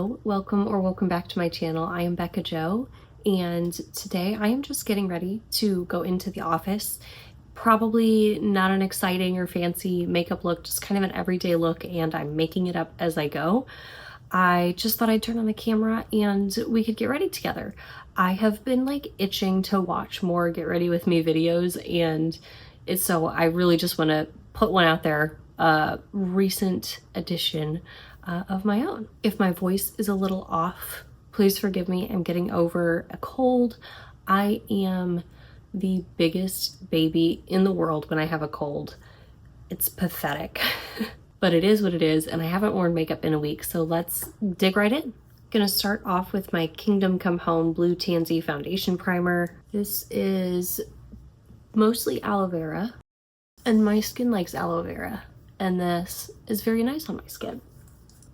Hello, welcome back to my channel. I am Bekah Jo, and today I am just getting ready to go into the office. Probably not an exciting or fancy makeup look, just kind of an everyday look, and I'm making it up as I go. I just thought I'd turn on the camera and we could get ready together. I have been like itching to watch more Get Ready With Me videos, and so I really just want to put one out there, a recent addition of my own. If my voice is a little off, please forgive me. I'm getting over a cold. I am the biggest baby in the world when I have a cold. It's pathetic, but it is what it is, and I haven't worn makeup in a week, so let's dig right in. Gonna start off with my Kingdom Come Home Blue Tansy Foundation Primer. This is mostly aloe vera, and my skin likes aloe vera, and this is very nice on my skin.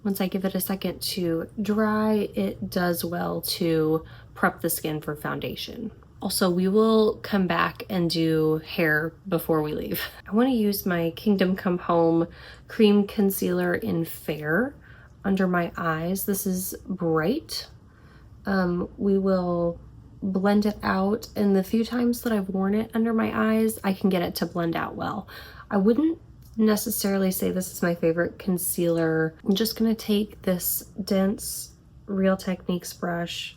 Once I give it a second to dry, it does well to prep the skin for foundation. Also, we will come back and do hair before we leave. I want to use my Kingdom Come Home Cream Concealer in Fair under my eyes. This is bright. We will blend it out, and the few times that I've worn it under my eyes, I can get it to blend out well. I wouldn't necessarily say this is my favorite concealer. I'm just gonna take this dense Real Techniques brush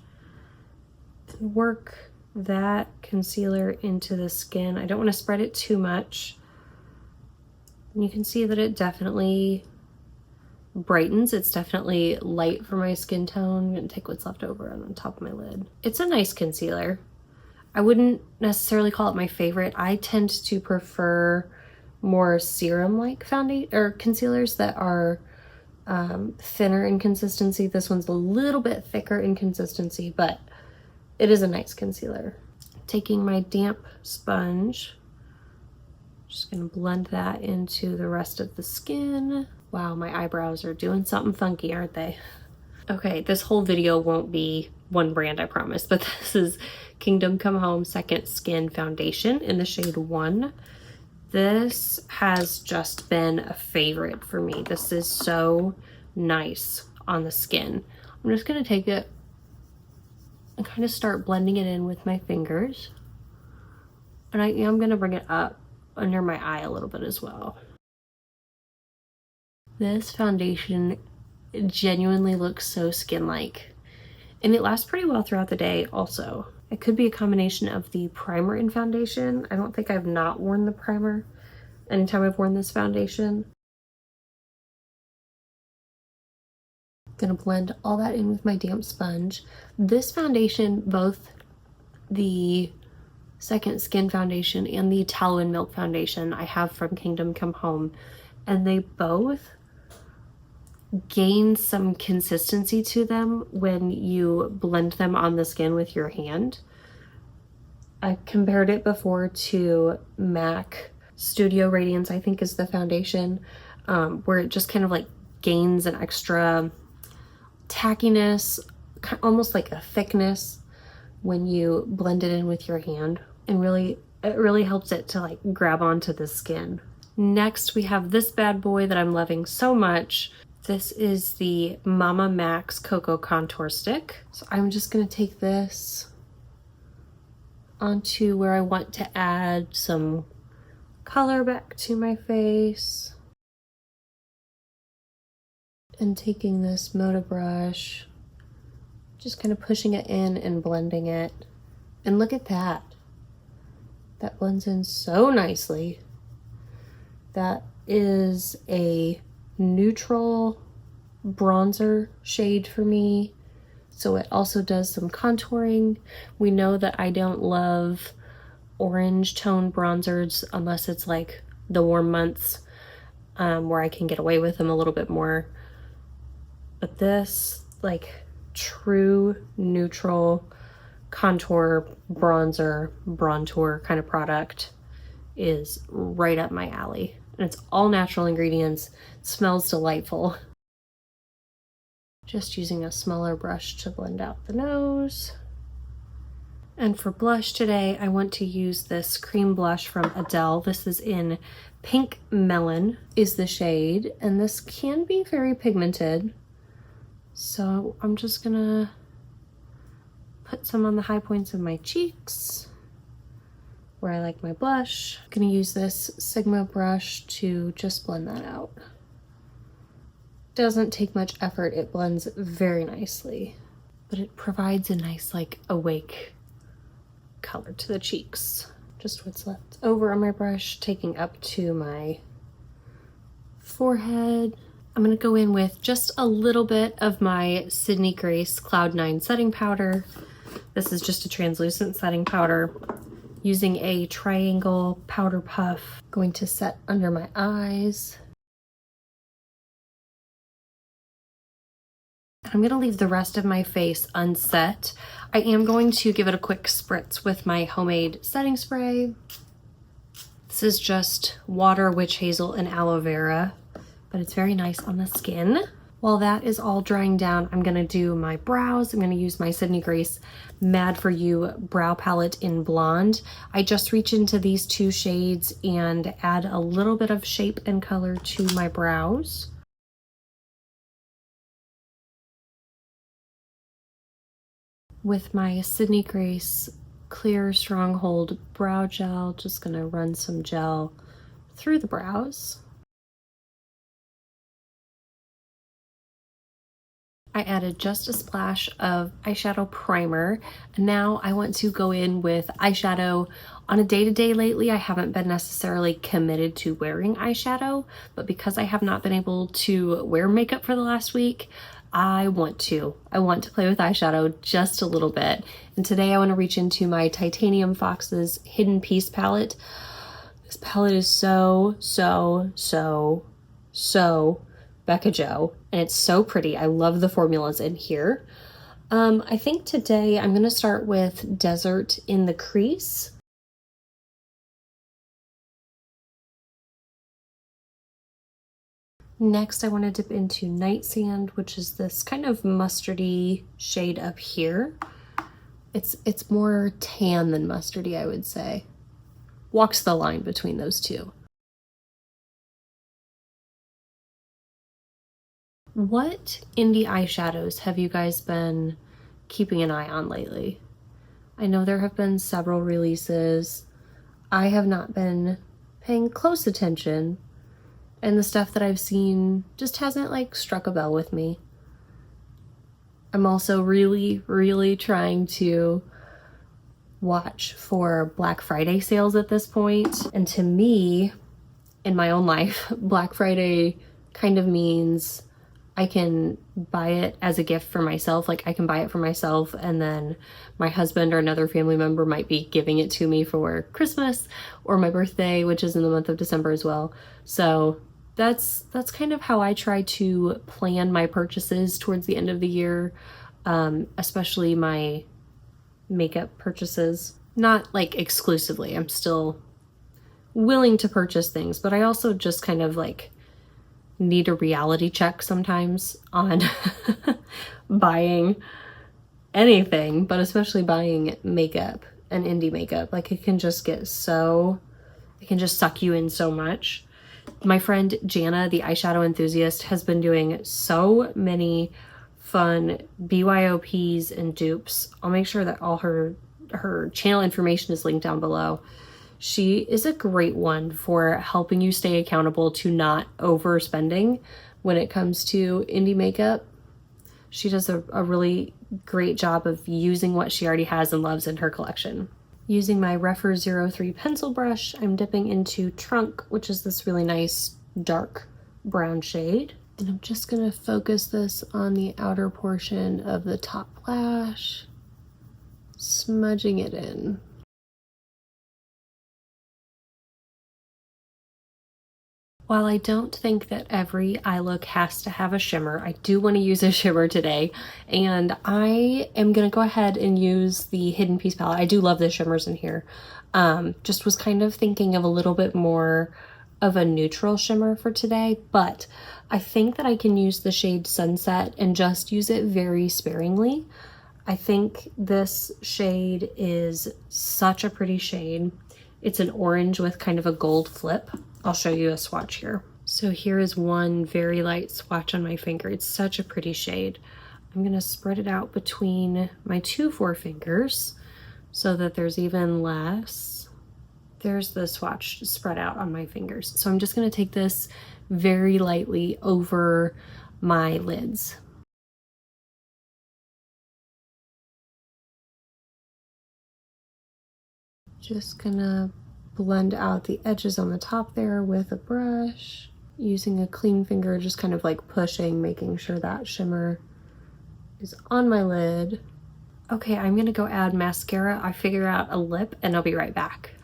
and work that concealer into the skin. I don't want to spread it too much. And you can see that it definitely brightens. It's definitely light for my skin tone. I'm gonna take what's left over on top of my lid. It's a nice concealer. I wouldn't necessarily call it my favorite. I tend to prefer more serum-like foundation or concealers that are thinner in consistency. This one's a little bit thicker in consistency, but it is a nice concealer. Taking my damp sponge, just gonna blend that into the rest of the skin. Wow, my eyebrows are doing something funky, aren't they? Okay, this whole video won't be one brand, I promise, but this is Kingdom Come Home Second Skin Foundation in the shade 1. This has just been a favorite for me. This is so nice on the skin. I'm just gonna take it and kind of start blending it in with my fingers. And I am gonna bring it up under my eye a little bit as well. This foundation genuinely looks so skin-like, and it lasts pretty well throughout the day also. It could be a combination of the primer and foundation. I don't think I've not worn the primer anytime I've worn this foundation. I'm gonna blend all that in with my damp sponge. This foundation, both the Second Skin Foundation and the Tallow and Milk Foundation I have from Kingdom Come Home, and they both gain some consistency to them when you blend them on the skin with your hand. I compared it before to MAC Studio Radiance, I think is the foundation, where it just kind of like gains an extra tackiness, almost like a thickness when you blend it in with your hand, and it really helps it to like grab onto the skin. Next, we have this bad boy that I'm loving so much. This is the Mama Max Cocoa Contour Stick. So I'm just gonna take this onto where I want to add some color back to my face. And taking this Moda brush, just kind of pushing it in and blending it. And look at that. That blends in so nicely. That is a neutral bronzer shade for me, so it also does some contouring. We know that I don't love orange tone bronzers unless it's like the warm months, where I can get away with them a little bit more, but this like true neutral contour bronzer kind of product is right up my alley. And it's all natural ingredients. It smells delightful. Just using a smaller brush to blend out the nose. And for blush today, I want to use this cream blush from Adele. This is in Pink Melon is the shade, and this can be very pigmented. So I'm just gonna put some on the high points of my cheeks where I like my blush. I'm gonna use this Sigma brush to just blend that out. Doesn't take much effort, it blends very nicely, but it provides a nice like awake color to the cheeks. Just what's left over on my brush, taking up to my forehead. I'm gonna go in with just a little bit of my Sydney Grace Cloud 9 setting powder. This is just a translucent setting powder. Using a triangle powder puff, going to set under my eyes. I'm gonna leave the rest of my face unset. I am going to give it a quick spritz with my homemade setting spray. This is just water, witch hazel, and aloe vera, but it's very nice on the skin. While that is all drying down, I'm gonna do my brows. I'm gonna use my Sydney Grace Mad For You brow palette in blonde. I just reach into these two shades and add a little bit of shape and color to my brows. With my Sydney Grace Clear Stronghold Brow Gel, just gonna run some gel through the brows. I added just a splash of eyeshadow primer. Now I want to go in with eyeshadow. On a day-to-day lately, I haven't been necessarily committed to wearing eyeshadow, but because I have not been able to wear makeup for the last week, I want to play with eyeshadow just a little bit. And today I want to reach into my Titanium Fox's Hidden Piece palette. This palette is so Bekah Jo, and it's so pretty. I love the formulas in here. I think today I'm going to start with Desert in the crease. Next, I want to dip into Night Sand, which is this kind of mustardy shade up here. It's more tan than mustardy, I would say. Walks the line between those two. What indie eyeshadows have you guys been keeping an eye on lately? I know there have been several releases. I have not been paying close attention, and the stuff that I've seen just hasn't like struck a bell with me. I'm also really trying to watch for Black Friday sales at this point. And to me, in my own life, Black Friday kind of means I can buy it as a gift for myself. Like I can buy it for myself, and then my husband or another family member might be giving it to me for Christmas or my birthday, which is in the month of December as well. So that's kind of how I try to plan my purchases towards the end of the year, especially my makeup purchases. Not like exclusively, I'm still willing to purchase things, but I also just kind of like need a reality check sometimes on buying anything, but especially buying makeup and indie makeup. Like it can just suck you in so much. My friend Jana, the eyeshadow enthusiast, has been doing so many fun BYOPs and dupes. I'll make sure that all her channel information is linked down below. She is a great one for helping you stay accountable to not overspending when it comes to indie makeup. She does a really great job of using what she already has and loves in her collection. Using my Refer 03 pencil brush, I'm dipping into Trunk, which is this really nice dark brown shade. And I'm just gonna focus this on the outer portion of the top lash, smudging it in. While I don't think that every eye look has to have a shimmer, I do want to use a shimmer today, and I am going to go ahead and use the Hidden Piece palette. I do love the shimmers in here. Just was kind of thinking of a little bit more of a neutral shimmer for today, but I think that I can use the shade Sunset and just use it very sparingly. I think this shade is such a pretty shade. It's an orange with kind of a gold flip. I'll show you a swatch here. So here is one very light swatch on my finger. It's such a pretty shade. I'm gonna spread it out between my 2 forefingers so that there's even less. There's the swatch spread out on my fingers. So I'm just gonna take this very lightly over my lids. Just gonna blend out the edges on the top there with a brush. Using a clean finger, just kind of like pushing, making sure that shimmer is on my lid. Okay, I'm gonna go add mascara. I figure out a lip and I'll be right back.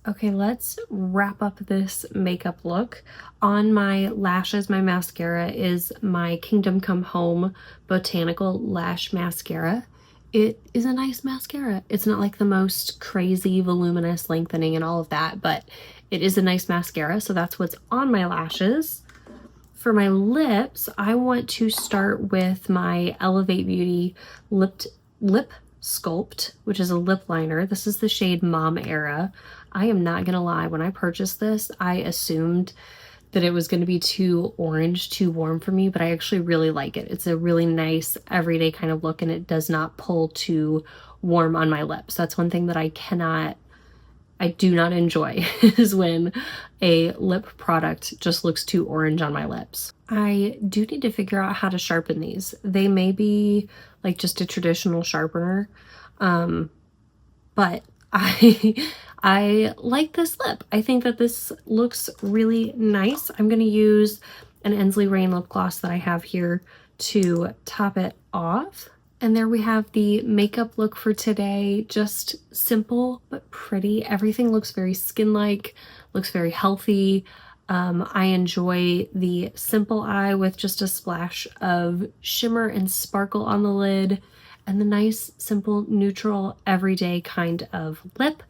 Okay, let's wrap up this makeup look. On my lashes, my mascara is my Kingdom Come Home Botanical Lash Mascara. It is a nice mascara. It's not like the most crazy, voluminous lengthening and all of that, but it is a nice mascara, so that's what's on my lashes. For my lips, I want to start with my Elevate Beauty Lip Sculpt, which is a lip liner. This is the shade Mom Era. I am not gonna lie, when I purchased this, I assumed that it was gonna be too orange, too warm for me, but I actually really like it. It's a really nice everyday kind of look and it does not pull too warm on my lips. That's one thing that I do not enjoy is when a lip product just looks too orange on my lips. I do need to figure out how to sharpen these. They may be like just a traditional sharpener, but I like this lip. I think that this looks really nice. I'm gonna use an Ensley Rain lip gloss that I have here to top it off. And there we have the makeup look for today. Just simple but pretty. Everything looks very skin-like, looks very healthy. I enjoy the simple eye with just a splash of shimmer and sparkle on the lid, and the nice, simple, neutral, everyday kind of lip.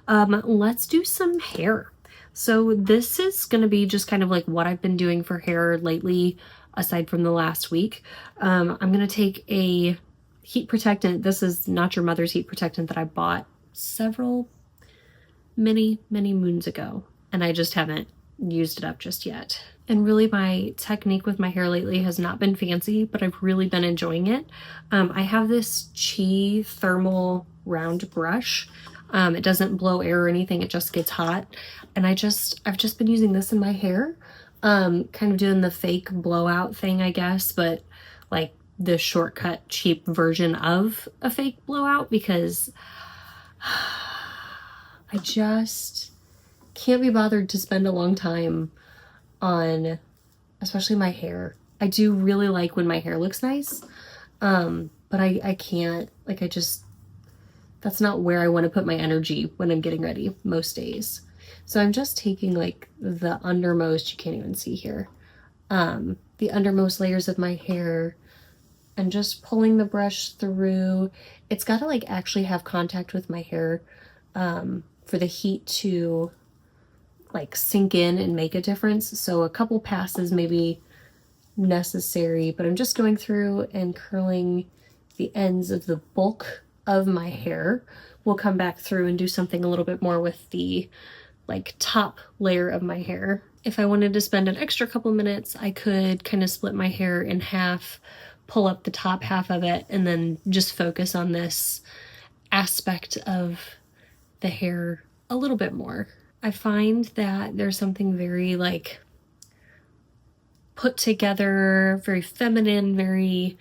Let's do some hair. So this is gonna be just kind of like what I've been doing for hair lately, aside from the last week. I'm gonna take a heat protectant. This is Not Your Mother's heat protectant that I bought many moons ago, and I just haven't used it up just yet. And really my technique with my hair lately has not been fancy, but I've really been enjoying it. I have this Chi thermal round brush. It doesn't blow air or anything, it just gets hot. And I've just been using this in my hair, kind of doing the fake blowout thing, I guess, but like the shortcut, cheap version of a fake blowout, because I just can't be bothered to spend a long time on especially my hair. I do really like when my hair looks nice, but I can't, like, that's not where I want to put my energy when I'm getting ready most days. So I'm just taking like the undermost, you can't even see here, the undermost layers of my hair and just pulling the brush through. It's got to like actually have contact with my hair for the heat to like sink in and make a difference. So a couple passes may be necessary, but I'm just going through and curling the ends of the bulk of my hair. We'll come back through and do something a little bit more with the like top layer of my hair. If I wanted to spend an extra couple minutes, I could kind of split my hair in half, pull up the top half of it, and then just focus on this aspect of the hair a little bit more. I find that there's something very like put together, very feminine, very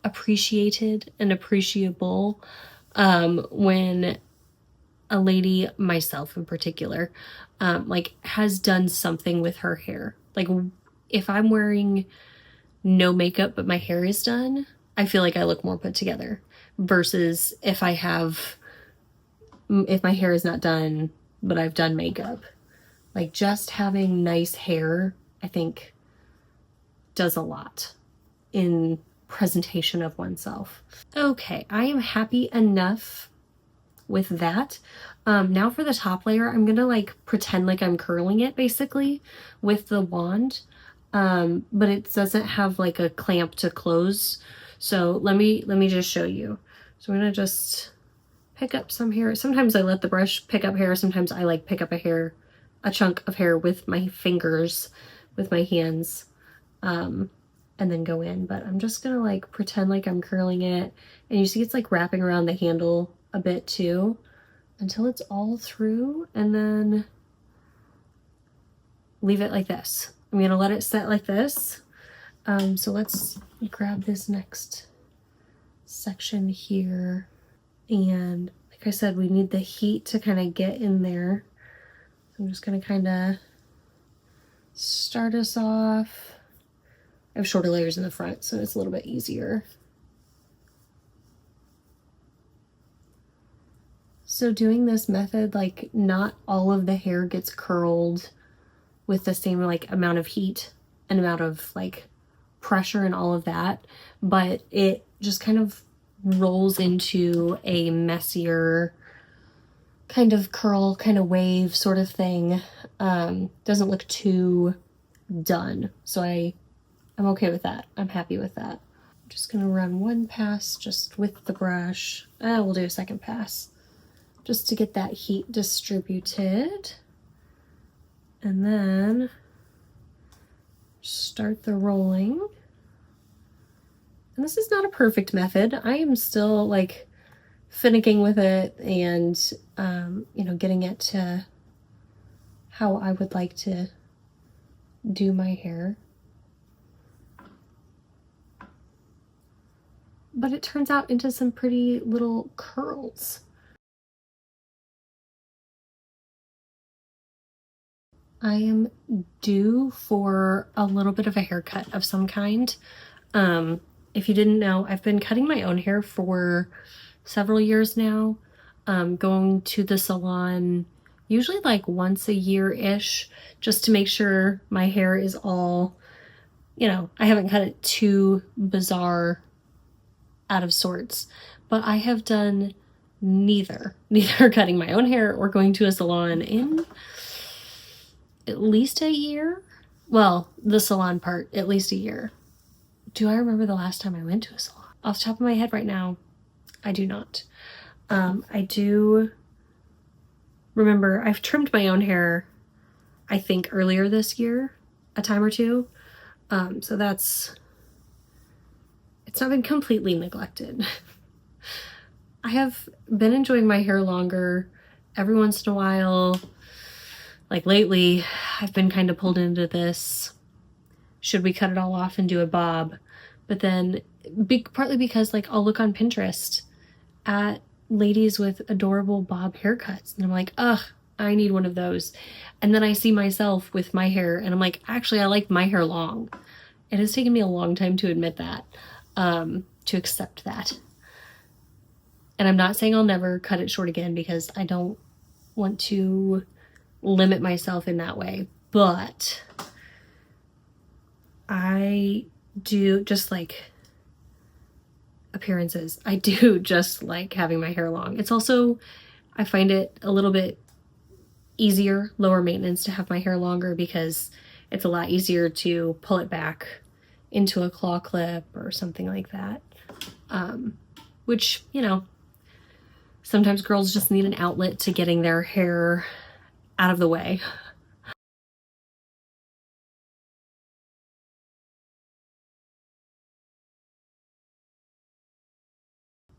appreciated and appreciable when a lady, myself in particular, like has done something with her hair. Like if I'm wearing no makeup but my hair is done, I feel like I look more put together, versus if my hair is not done but I've done makeup. Like just having nice hair, I think, does a lot in presentation of oneself. Okay, I am happy enough with that. Now for the top layer, I'm gonna like pretend like I'm curling it basically with the wand, but it doesn't have like a clamp to close. So let me just show you. So I'm gonna just pick up some hair. Sometimes I let the brush pick up hair. Sometimes I like pick up a chunk of hair with my fingers, with my hands. and then go in. But I'm just gonna like pretend like I'm curling it, and you see it's like wrapping around the handle a bit too until it's all through, and then leave it like this. I'm gonna let it set like this. So let's grab this next section here, and like I said, we need the heat to kind of get in there. I'm just gonna kind of start us off. I have shorter layers in the front, so it's a little bit easier. So doing this method, like not all of the hair gets curled with the same like amount of heat and amount of like pressure and all of that, but it just kind of rolls into a messier kind of curl, kind of wave sort of thing. Doesn't look too done, so I'm okay with that. I'm happy with that. I'm just gonna run one pass just with the brush. We'll do a second pass just to get that heat distributed, and then start the rolling. And this is not a perfect method. I am still like finicking with it and you know, getting it to how I would like to do my hair. But it turns out into some pretty little curls. I am due for a little bit of a haircut of some kind. If you didn't know, I've been cutting my own hair for several years now, going to the salon usually like once a year-ish, just to make sure my hair is all, you know, I haven't cut it too bizarre, out of sorts. But I have done neither cutting my own hair or going to a salon in at least a year. Well, the salon part, at least a year. Do I remember the last time I went to a salon? Off the top of my head right now, I do not. I do remember I've trimmed my own hair, I think earlier this year, a time or two. So it's not been completely neglected. I have been enjoying my hair longer every once in a while. Like lately, I've been kind of pulled into this, should we cut it all off and do a bob? But then partly because like I'll look on Pinterest at ladies with adorable bob haircuts and I'm like, ugh, I need one of those. And then I see myself with my hair and I'm like, actually, I like my hair long. It has taken me a long time to admit that, to accept that. And I'm not saying I'll never cut it short again because I don't want to limit myself in that way, but I do just like appearances. I do just like having my hair long. It's also, I find it a little bit easier, lower maintenance to have my hair longer because it's a lot easier to pull it back into a claw clip or something like that. Which, you know, sometimes girls just need an outlet to getting their hair out of the way.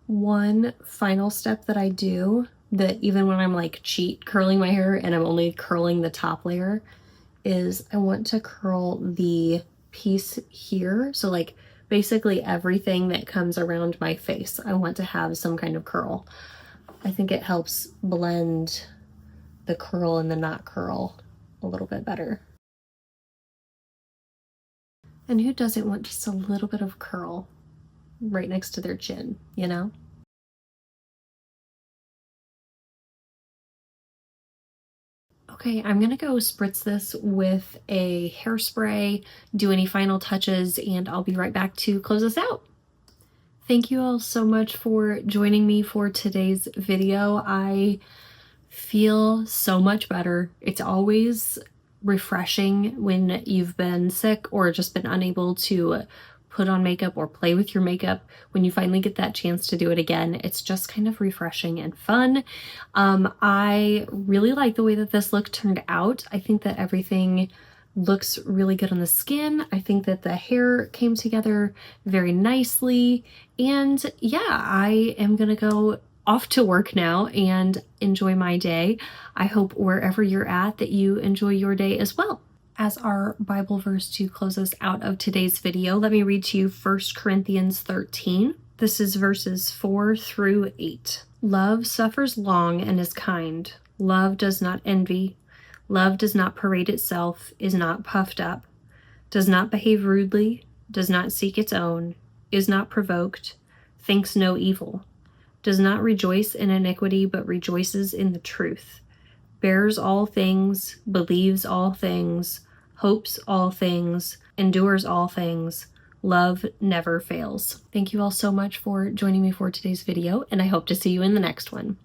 One final step that I do, that even when I'm like cheat curling my hair and I'm only curling the top layer, is I want to curl the piece here. So like basically everything that comes around my face, I want to have some kind of curl. I think it helps blend the curl and the not curl a little bit better. And who doesn't want just a little bit of curl right next to their chin, you know? Okay, I'm gonna go spritz this with a hairspray, do any final touches, and I'll be right back to close this out. Thank you all so much for joining me for today's video. I feel so much better. It's always refreshing when you've been sick or just been unable to put on makeup or play with your makeup. When you finally get that chance to do it again, it's just kind of refreshing and fun. I really like the way that this look turned out. I think that everything looks really good on the skin. I think that the hair came together very nicely. And yeah, I am gonna go off to work now and enjoy my day. I hope wherever you're at that you enjoy your day as well. As our Bible verse to close us out of today's video, let me read to you 1 Corinthians 13. This is verses 4 through 8. Love suffers long and is kind. Love does not envy. Love does not parade itself, is not puffed up, does not behave rudely, does not seek its own, is not provoked, thinks no evil, does not rejoice in iniquity, but rejoices in the truth, bears all things, believes all things, hopes all things, endures all things. Love never fails. Thank you all so much for joining me for today's video, and I hope to see you in the next one.